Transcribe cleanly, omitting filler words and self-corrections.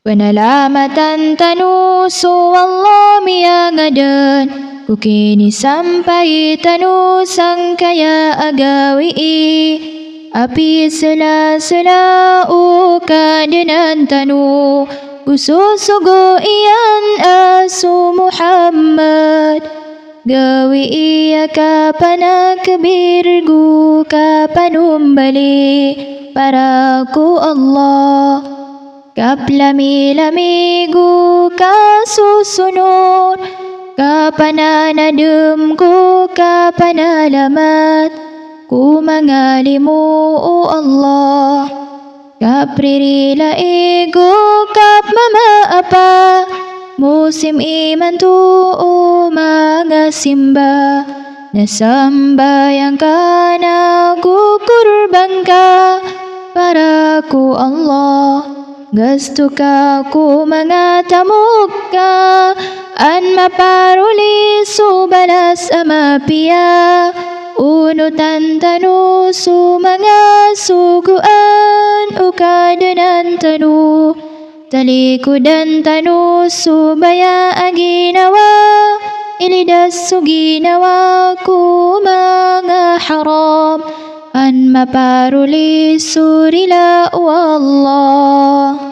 Penelamatan tanusu Allah miyangadan kukini sampai tanusang kaya agawi api sela-sela ukadenan tanu kususugo iyan asu Muhammad gawi iya kapanakbir gu kapanumbali paraku Allah kaplami-lamigu kasusunod kapananadem ku kapanalamat ku mangalimu Allah kapririla ego kap mamaapa musim iman tu mga simba nasambayang ka na kukurban ka paraku Allah gusto ka ku mga tamukka an maparuli subalas amapia unutan tanu su mga suguan ukadanan tanu talikudan tanu subaya aginawa ilidas suginawa ku mga haram an maparuli surila wallah